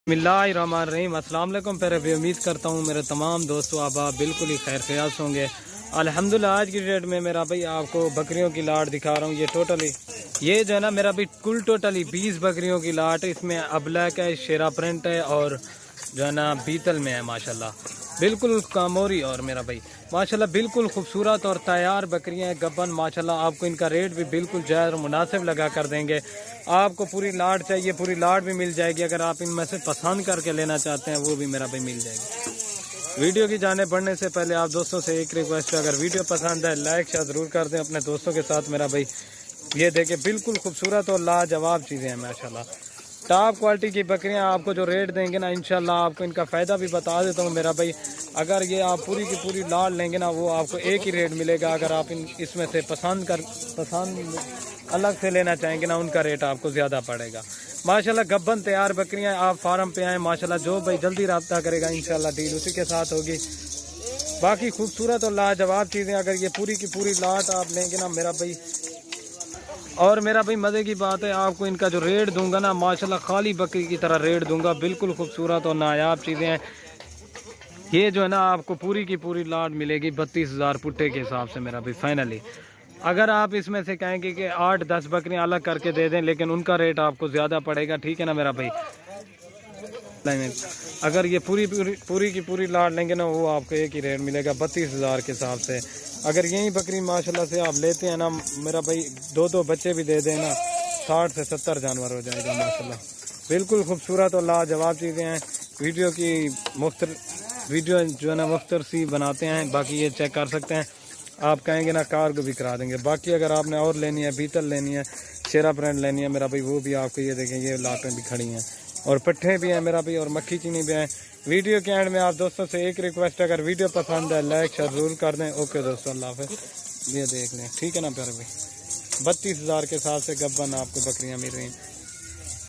बिस्मिल्लाहिर्रहमानिर्रहीम। अस्सलाम वालेकुम। फिर भी उम्मीद करता हूँ मेरे तमाम दोस्तों अहबाब बिल्कुल ही खैर खयास होंगे। अल्हम्दुलिल्लाह आज की डेट में मेरा भाई आपको बकरियों की लाट दिखा रहा हूँ। ये टोटली ये जो है ना मेरा भाई कुल टोटली 20 बकरियों की लाट। इसमें अब्लैक है, शेरा प्रिंट है और जो है ना बीतल में है। माशाल्लाह बिल्कुल कामोरी और मेरा भाई माशाल्लाह बिल्कुल खूबसूरत और तैयार बकरियां हैं गब्बन। माशाल्लाह आपको इनका रेट भी बिल्कुल जायज़ मुनासिब लगा कर देंगे। आपको पूरी लाट चाहिए, पूरी लाट भी मिल जाएगी। अगर आप इनमें से पसंद करके लेना चाहते हैं वो भी मेरा भाई मिल जाएगी। वीडियो की जाने बढ़ने से पहले आप दोस्तों से एक रिक्वेस्ट है, अगर वीडियो पसंद है लाइक शेयर ज़रूर कर दें अपने दोस्तों के साथ। मेरा भाई ये देखें बिल्कुल खूबसूरत और लाजवाब चीज़ें हैं माशाल्लाह। टॉप क्वालिटी की बकरियां आपको जो रेट देंगे ना इंशाल्लाह आपको इनका फ़ायदा भी बता देता हूँ मेरा भाई। अगर ये आप पूरी की पूरी लाट लेंगे ना वो आपको एक ही रेट मिलेगा। अगर आप इसमें से पसंद अलग से लेना चाहेंगे ना उनका रेट आपको ज़्यादा पड़ेगा। माशाल्लाह गब्बन तैयार बकरियां आप फार्म पे आए माशाल्लाह। जो भाई जल्दी रब्ता करेगा इंशाल्लाह डील उसी के साथ होगी। बाकी खूबसूरत और लाजवाब चीज़ें अगर ये पूरी की पूरी लाट आप लेंगे ना मेरा भाई, और मेरा भाई मज़े की बात है आपको इनका जो रेट दूंगा ना माशाल्लाह खाली बकरी की तरह रेट दूंगा। बिल्कुल खूबसूरत और नायाब चीज़ें हैं। ये जो है ना आपको पूरी की पूरी लाट मिलेगी 32,000 पुट्टे के हिसाब से मेरा भाई फाइनली। अगर आप इसमें से कहेंगे कि 8-10 बकरियां अलग करके दे दें लेकिन उनका रेट आपको ज़्यादा पड़ेगा, ठीक है ना मेरा भाई। अगर ये पूरी की पूरी लाट लेंगे ना वो आपको एक ही रेट मिलेगा 32,000 के हिसाब से। अगर यही बकरी माशाल्लाह से आप लेते हैं ना मेरा भाई, दो बच्चे भी दे देना 60 से 70 जानवर हो जाएगा माशाल्लाह। बिल्कुल खूबसूरत और लाजवाब चीज़ें हैं। वीडियो जो है ना मुख्तर सी बनाते हैं। बाकी ये चेक कर सकते हैं, आप कहेंगे ना कार को भी करा देंगे। बाकी अगर आपने और लेनी है, बीतल लेनी है, शेरा ब्रांड लेनी है मेरा भाई वो भी आपको ये देखें ये लाटें भी खड़ी हैं और पट्ठे भी हैं मेरा भाई और मक्खी चीनी भी हैं। वीडियो के एंड में आप दोस्तों से एक रिक्वेस्ट, अगर वीडियो पसंद है लाइक शेयर जरूर कर दें। ओके दोस्तों, अल्लाह हाफ़िज़। ये देख लें, ठीक है ना प्यारे भाई। 32,000 के साथ से गब्बन आपको बकरियाँ मिल रही हैं।